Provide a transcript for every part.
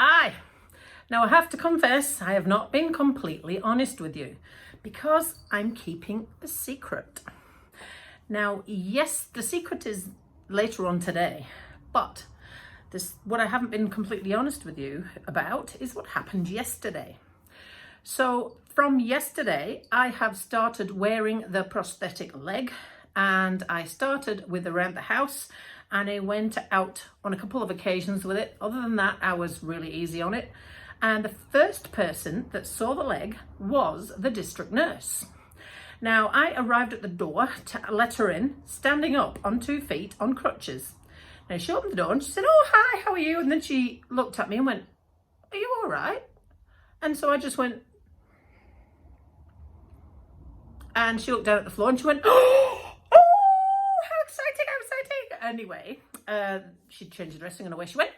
Hi. Now I have to confess, I have not been completely honest with you because I'm keeping a secret. Now, yes, the secret is later on today, but what I haven't been completely honest with you about is what happened yesterday. So from yesterday, I have started wearing the prosthetic leg, and I started with around the house and I went out on a couple of occasions with it. Other than that, I was really easy on it. And the first person that saw the leg was the district nurse. Now, I arrived at the door to let her in, standing up on 2 feet on crutches. Now, she opened the door and she said, "Oh, hi, how are you?" And then she looked at me and went, "Are you all right?" And so I just went, and she looked down at the floor and she went, "Oh, how exciting, how exciting." Anyway, she changed the dressing and away she went.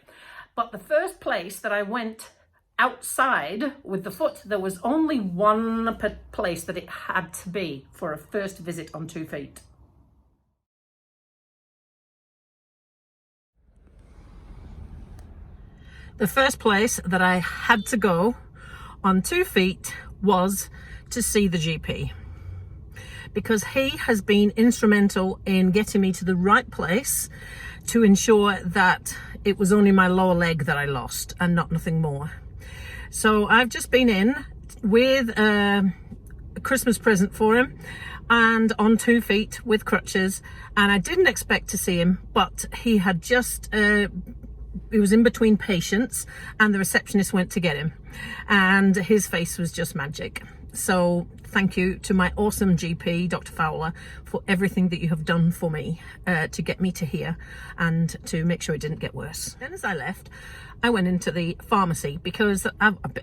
But the first place that I went outside with the foot, there was only one place that it had to be for a first visit on 2 feet. The first place that I had to go on 2 feet was to see the GP, because he has been instrumental in getting me to the right place to ensure that it was only my lower leg that I lost and nothing more. So I've just been in with a Christmas present for him and on 2 feet with crutches, and I didn't expect to see him, but he had just he was in between patients and the receptionist went to get him, and his face was just magic. So thank you to my awesome GP, Dr. Fowler, for everything that you have done for me to get me to here and to make sure it didn't get worse. Then as I left, I went into the pharmacy because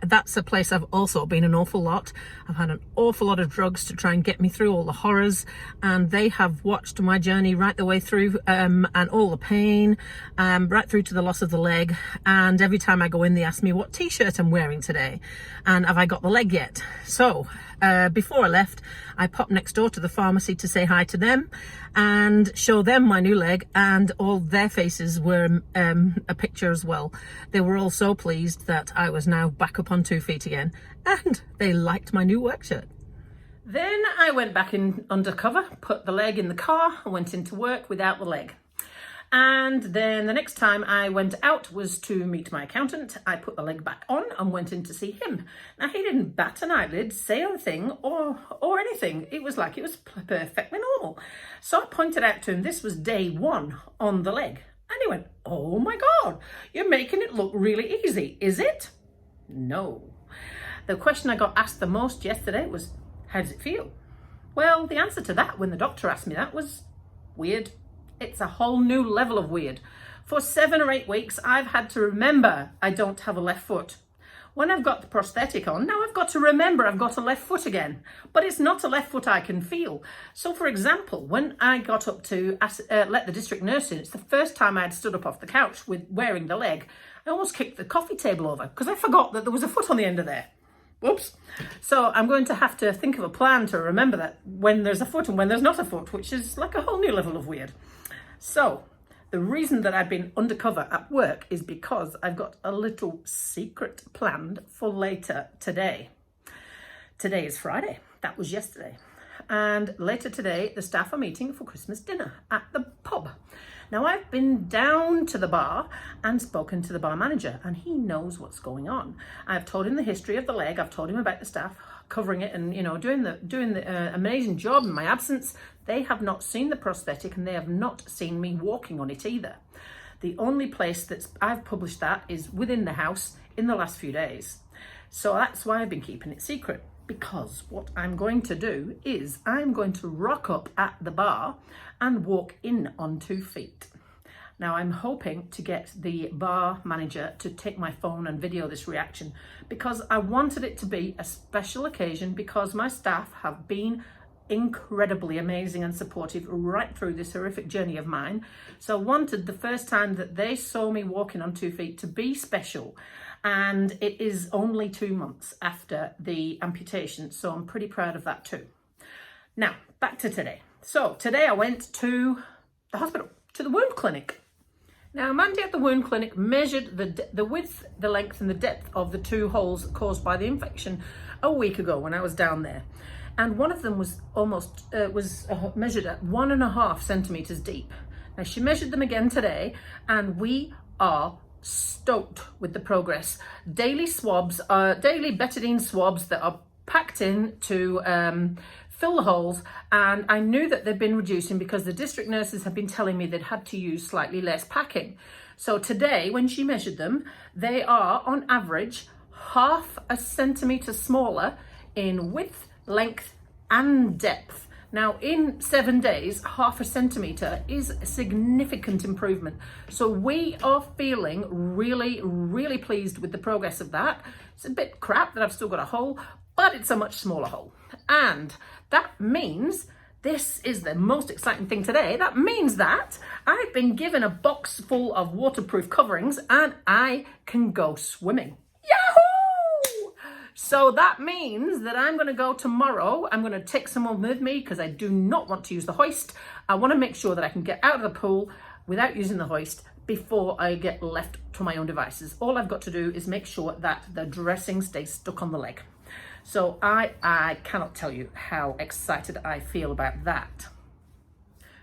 that's a place I've also been an awful lot. I've had an awful lot of drugs to try and get me through all the horrors, and they have watched my journey right the way through, and all the pain, right through to the loss of the leg. And every time I go in, they ask me what t-shirt I'm wearing today and have I got the leg yet. So before I left, I popped next door to the pharmacy to say hi to them and show them my new leg, and all their faces were a picture as well. They were all so pleased that I was now back up on 2 feet again, and they liked my new work shirt. Then I went back in undercover, put the leg in the car, and went into work without the leg. And then the next time I went out was to meet my accountant. I put the leg back on and went in to see him. Now, he didn't bat an eyelid, say anything or anything. It was like it was perfectly normal. So I pointed out to him this was day 1 on the leg. And he went, "Oh my God, you're making it look really easy, is it?" No. The question I got asked the most yesterday was, "How does it feel?" Well, the answer to that when the doctor asked me that was weird. It's a whole new level of weird. For 7 or 8 weeks, I've had to remember I don't have a left foot. When I've got the prosthetic on, now I've got to remember I've got a left foot again, but it's not a left foot I can feel. So for example, when I got up to let the district nurse in, it's the first time I'd stood up off the couch with wearing the leg. I almost kicked the coffee table over because I forgot that there was a foot on the end of there. Whoops. So I'm going to have to think of a plan to remember that when there's a foot and when there's not a foot, which is like a whole new level of weird. So the reason that I've been undercover at work is because I've got a little secret planned for later today. Today is Friday. That was yesterday. And later today, the staff are meeting for Christmas dinner at the pub. Now, I've been down to the bar and spoken to the bar manager, and he knows what's going on. I've told him the history of the leg. I've told him about the staff covering it and, doing the amazing job in my absence. They have not seen the prosthetic and they have not seen me walking on it either. The only place that I've published that is within the house in the last few days. So that's why I've been keeping it secret, because what I'm going to do is I'm going to rock up at the bar and walk in on 2 feet. Now, I'm hoping to get the bar manager to take my phone and video this reaction, because I wanted it to be a special occasion, because my staff have been incredibly amazing and supportive right through this horrific journey of mine. So I wanted the first time that they saw me walking on 2 feet to be special. And it is only 2 months after the amputation, so I'm pretty proud of that too. Now, back to today. So today I went to the hospital, to the wound clinic. Now, Mandy at the wound clinic measured the width, the length and the depth of the 2 holes caused by the infection a week ago when I was down there. And one of them was measured at 1.5 centimeters deep. Now, she measured them again today, and we are stoked with the progress. Daily betadine swabs that are packed in to fill the holes, and I knew that they'd been reducing because the district nurses had been telling me they'd had to use slightly less packing. So today, when she measured them, they are on average 0.5 centimeter smaller in width, length and depth. Now, in 7 days, 0.5 centimeter is a significant improvement. So we are feeling really, really pleased with the progress of that. It's a bit crap that I've still got a hole, but it's a much smaller hole. And that means, this is the most exciting thing today, that means that I've been given a box full of waterproof coverings and I can go swimming. Yahoo! So that means that I'm going to go tomorrow. I'm going to take someone with me because I do not want to use the hoist. I want to make sure that I can get out of the pool without using the hoist before I get left to my own devices. All I've got to do is make sure that the dressing stays stuck on the leg. So I cannot tell you how excited I feel about that.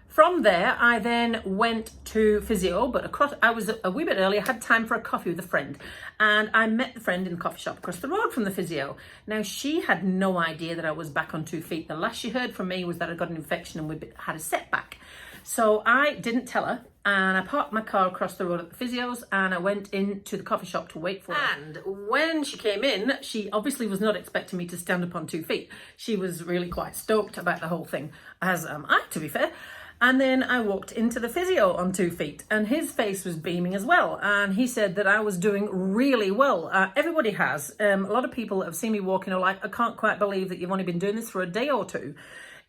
From there, I then went to physio, but I was a wee bit early. I had time for a coffee with a friend, and I met the friend in the coffee shop across the road from the physio. Now, she had no idea that I was back on 2 feet. The last she heard from me was that I got an infection and we had a setback. So I didn't tell her, and I parked my car across the road at the physio's, and I went into the coffee shop to wait for her. And when she came in, she obviously was not expecting me to stand up on 2 feet. She was really quite stoked about the whole thing, as am I, to be fair. And then I walked into the physio on 2 feet, and his face was beaming as well. And he said that I was doing really well. Everybody has. A lot of people that have seen me walking are like, I can't quite believe that you've only been doing this for a day or two.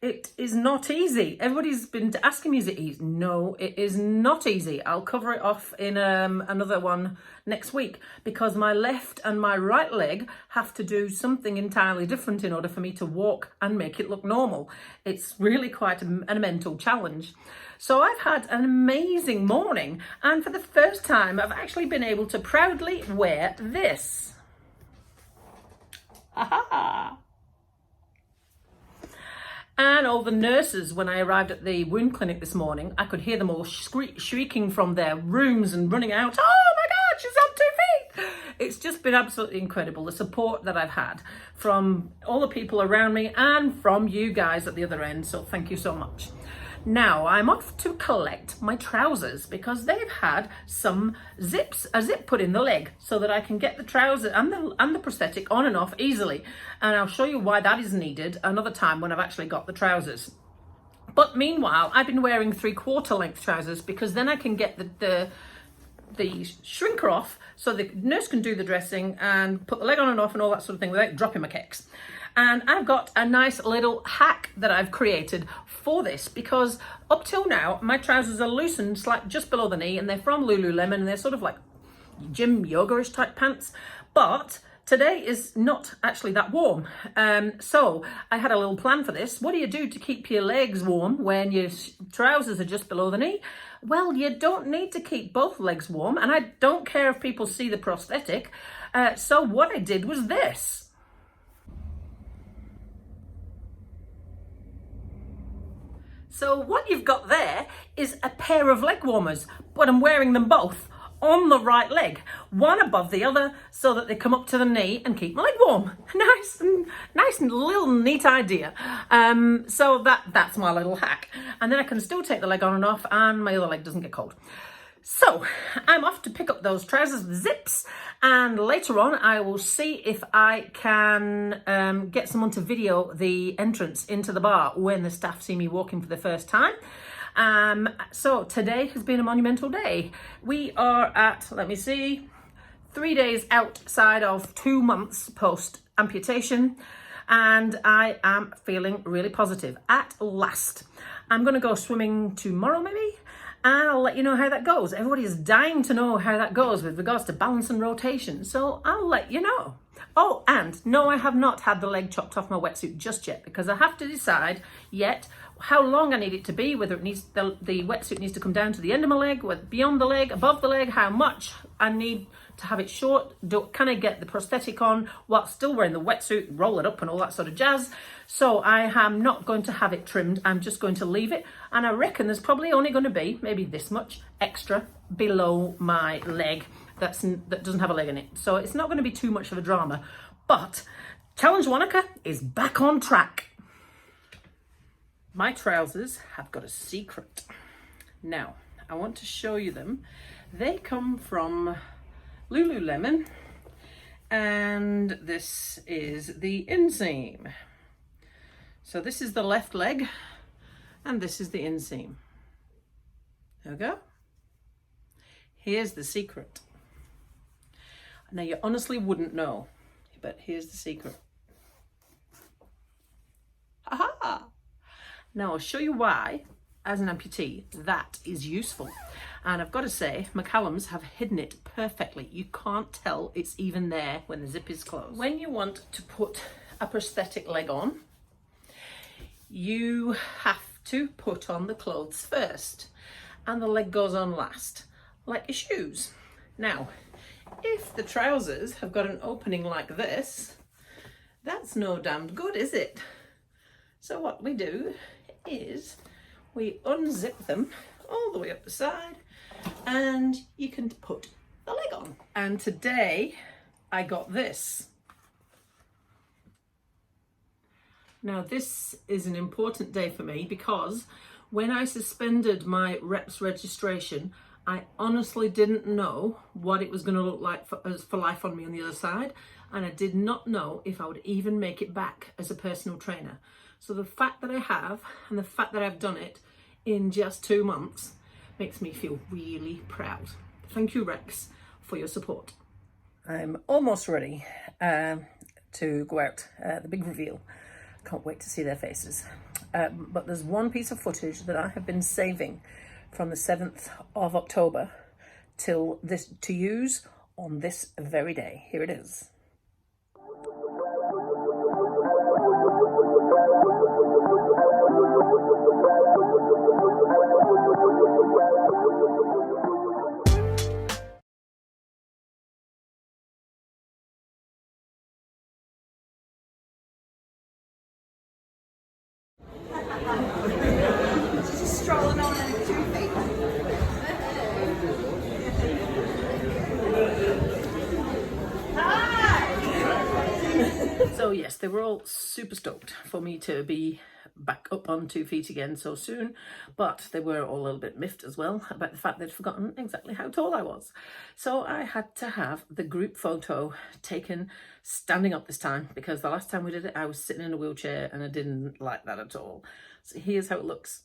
It is not easy. Everybody's been asking me, is it easy? No, it is not easy. I'll cover it off in another one next week, because my left and my right leg have to do something entirely different in order for me to walk and make it look normal. It's really quite a mental challenge. So I've had an amazing morning, and for the first time, I've actually been able to proudly wear this. Aha! And all the nurses, when I arrived at the wound clinic this morning, I could hear them all shrieking from their rooms and running out, oh my God, she's on 2 feet. It's just been absolutely incredible, the support that I've had from all the people around me and from you guys at the other end. So thank you so much. Now I'm off to collect my trousers because they've had some a zip put in the leg so that I can get the trouser and the prosthetic on and off easily. And I'll show you why that is needed another time when I've actually got the trousers. But meanwhile, I've been wearing 3/4 length trousers because then I can get the shrinker off so the nurse can do the dressing and put the leg on and off and all that sort of thing without dropping my kicks. And I've got a nice little hack that I've created for this, because up till now, my trousers are loosened just below the knee, and they're from Lululemon, and they're sort of like gym yoga-ish type pants. But today is not actually that warm. So I had a little plan for this. What do you do to keep your legs warm when your trousers are just below the knee? Well, you don't need to keep both legs warm, and I don't care if people see the prosthetic. So what I did was this. So what you've got there is a pair of leg warmers, but I'm wearing them both on the right leg, one above the other, so that they come up to the knee and keep my leg warm. Nice and little neat idea. So that's my little hack. And then I can still take the leg on and off, and my other leg doesn't get cold. So I'm off to pick up those trousers with zips, and later on I will see if I can get someone to video the entrance into the bar when the staff see me walking for the first time. So today has been a monumental day. We are at, let me see, 3 days outside of 2 months post amputation, and I am feeling really positive at last. I'm going to go swimming tomorrow maybe, and I'll let you know how that goes. Everybody is dying to know how that goes with regards to balance and rotation, so I'll let you know. Oh, and no, I have not had the leg chopped off my wetsuit just yet, because I have to decide yet how long I need it to be, whether it needs the wetsuit needs to come down to the end of my leg, whether beyond the leg, above the leg, how much I need to have it short. Can I get the prosthetic on while still wearing the wetsuit, roll it up and all that sort of jazz? So I am not going to have it trimmed. I'm just going to leave it. And I reckon there's probably only going to be maybe this much extra below my leg that doesn't have a leg in it. So it's not going to be too much of a drama. But Challenge Wanaka is back on track. My trousers have got a secret. Now, I want to show you them. They come from Lululemon, and this is the inseam. So this is the left leg, and this is the inseam. There we go. Here's the secret. Now, you honestly wouldn't know, but here's the secret. Ha-ha! Now, I'll show you why, as an amputee, that is useful. And I've got to say, McCallum's have hidden it perfectly. You can't tell it's even there when the zip is closed. When you want to put a prosthetic leg on, you have to put on the clothes first, and the leg goes on last, like your shoes. Now, if the trousers have got an opening like this, that's no damned good, is it? So what we do is we unzip them all the way up the side, and you can put the leg on. And today I got this. Now, this is an important day for me, because when I suspended my reps registration, I honestly didn't know what it was going to look like for life on me on the other side, and I did not know if I would even make it back as a personal trainer. So the fact that I have, and the fact that I've done it in just 2 months, makes me feel really proud. Thank you, Rex, for your support. I'm almost ready to go out, the big reveal. Can't wait to see their faces. But there's one piece of footage that I have been saving from the 7th of October till this to use on this very day. Here it is. She's just strolling on in her 2 feet. So yes, they were all super stoked for me to be back up on 2 feet again so soon, but they were all a little bit miffed as well about the fact they'd forgotten exactly how tall I was. So I had to have the group photo taken standing up this time, because the last time we did it I was sitting in a wheelchair and I didn't like that at all. So here's how it looks.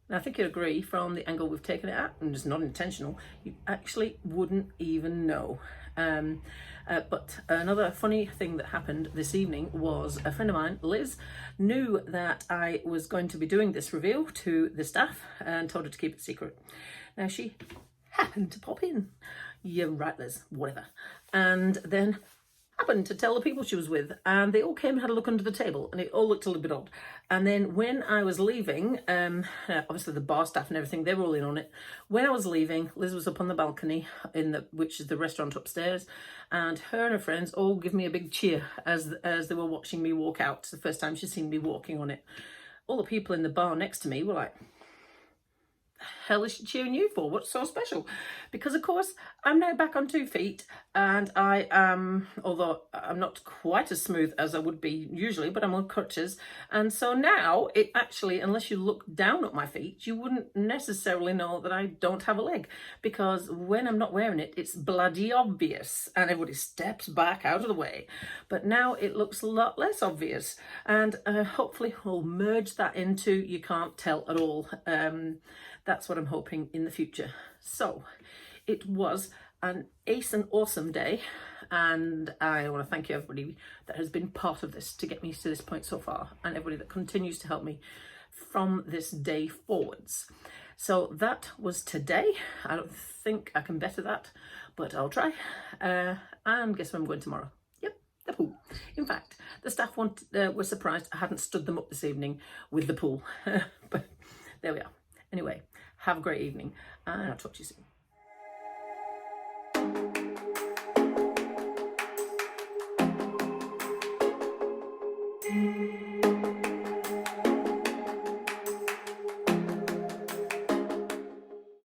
Now, I think you'd agree, from the angle we've taken it at, and it's not intentional, you actually wouldn't even know. But another funny thing that happened this evening was a friend of mine, Liz, knew that I was going to be doing this reveal to the staff and told her to keep it secret. Now, she happened to pop in. You're right, Liz, whatever. And then happened to tell the people she was with, and they all came and had a look under the table, and it all looked a little bit odd. And then when I was leaving, obviously the bar staff and everything, they were all in on it. When I was leaving, Liz was up on the balcony which is the restaurant upstairs, and her and her friends all give me a big cheer as they were watching me walk out. It's the first time she'd seen me walking on it. All the people in the bar next to me were like, hell is she cheering you for? What's so special? Because of course I'm now back on 2 feet, and I am, although I'm not quite as smooth as I would be usually, but I'm on crutches, and so now it actually, unless you look down at my feet, you wouldn't necessarily know that I don't have a leg, because when I'm not wearing it, it's bloody obvious and everybody steps back out of the way. But now it looks a lot less obvious, and hopefully we'll merge that into you can't tell at all. That's what I'm hoping in the future. So it was an ace and awesome day, and I want to thank you, everybody that has been part of this to get me to this point so far, and everybody that continues to help me from this day forwards. So that was today. I don't think I can better that, but I'll try. And guess where I'm going tomorrow? Yep, the pool. In fact, the staff were surprised I hadn't stood them up this evening with the pool. But there we are. Anyway, have a great evening, and I'll talk to you soon.